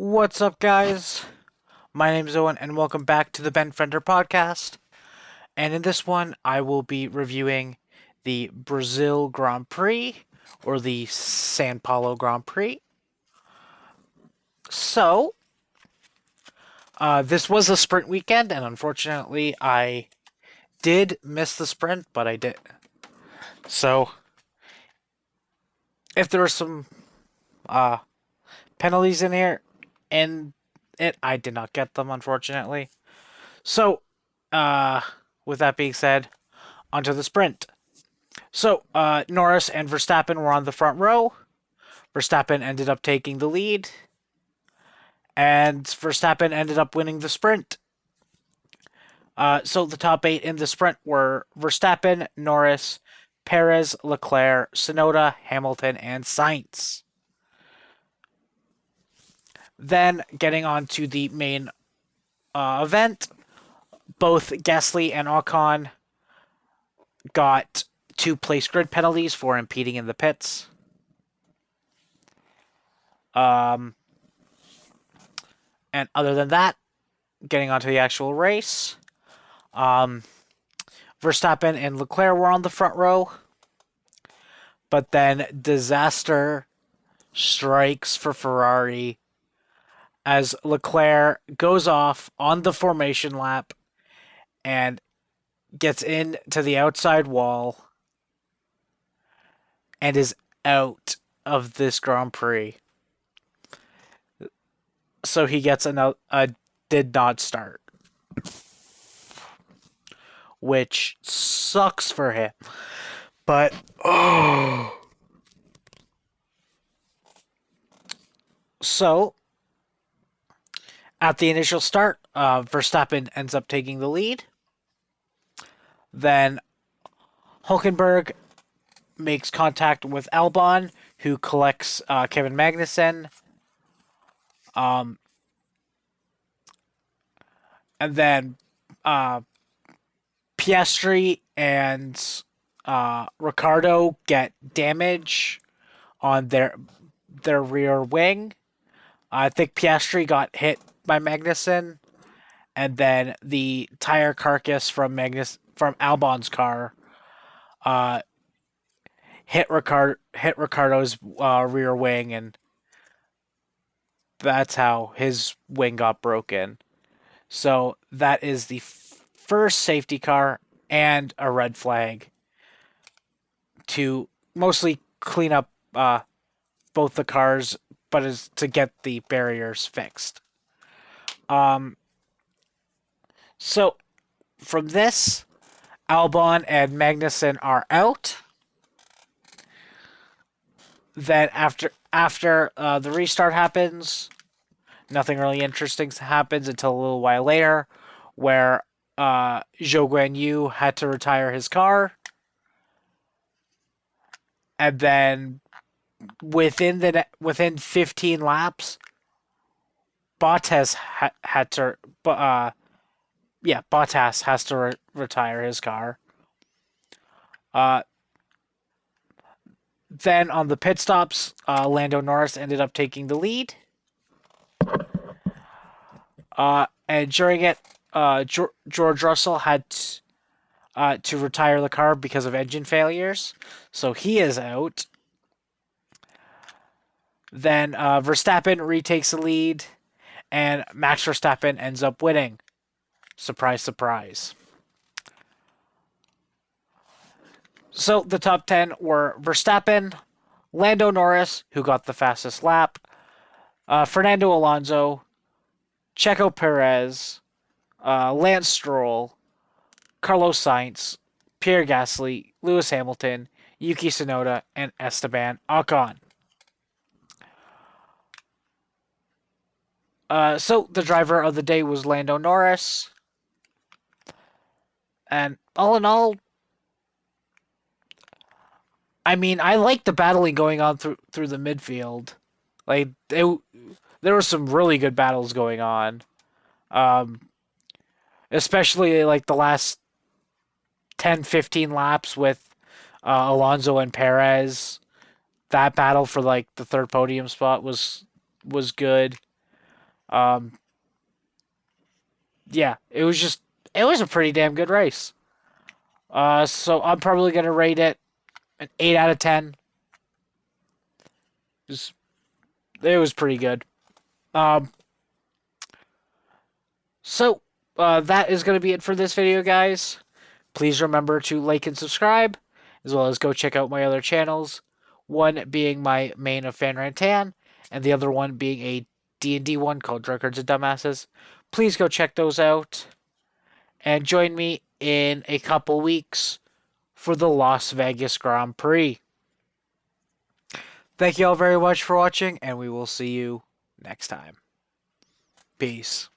What's up, guys? My name's Owen, and welcome back to the Ben Fender podcast. And in this one, I will be reviewing the Brazil Grand Prix, or the Sao Paulo Grand Prix. So, this was a sprint weekend, and unfortunately, I did miss the sprint, but I did. So, if there were some uh, penalties in here, and I did not get them, unfortunately. So, with that being said, onto the sprint. So, Norris and Verstappen were on the front row. Verstappen ended up taking the lead, and Verstappen ended up winning the sprint. So, the top 8 in the sprint were Verstappen, Norris, Perez, Leclerc, Tsunoda, Hamilton, and Sainz. Then, getting on to the main event, both Gasly and Ocon got 2 place grid penalties for impeding in the pits. And other than that, getting onto the actual race, Verstappen and Leclerc were on the front row, but then disaster strikes for Ferrari as Leclerc goes off on the formation lap and gets into the outside wall and is out of this Grand Prix. So he gets a did not start, which sucks for him. But so at the initial start, Verstappen ends up taking the lead. Then Hulkenberg makes contact with Albon, who collects Kevin Magnussen. And then Piastri and Ricciardo get damage on their rear wing. I think Piastri got hit by Magnussen, and then the tire carcass from Albon's car hit Ricciardo's rear wing, and that's how his wing got broken. So that is the first safety car and a red flag to mostly clean up both the cars, but is to get the barriers fixed. So from this, Albon and Magnussen are out. Then after the restart happens, nothing really interesting happens until a little while later, where Zhou Guanyu had to retire his car, and then within 15 laps, Bottas Bottas has to retire his car. Then on the pit stops, Lando Norris ended up taking the lead. And during it, George Russell had to retire the car because of engine failures, so he is out. Then Verstappen retakes the lead, and Max Verstappen ends up winning. Surprise, surprise. So the top 10 were Verstappen, Lando Norris, who got the fastest lap, Fernando Alonso, Checo Perez, Lance Stroll, Carlos Sainz, Pierre Gasly, Lewis Hamilton, Yuki Tsunoda, and Esteban Ocon. So the driver of the day was Lando Norris. And all in all, I mean, I like the battling going on through the midfield. Like, there were some really good battles going on. Especially like the last 10-15 laps with Alonso and Perez. That battle for like the third podium spot was good. Um, yeah, it was a pretty damn good race. So I'm probably gonna rate it an 8 out of 10. It was pretty good. Um, so that is gonna be it for this video, guys. Please remember to like and subscribe, as well as go check out my other channels. One being my main of Fan Rantan, and the other one being a D&D one called Drunkards and Dumbasses. Please go check those out, and join me in a couple weeks for the Las Vegas Grand Prix. Thank you all very much for watching, and we will see you next time. Peace.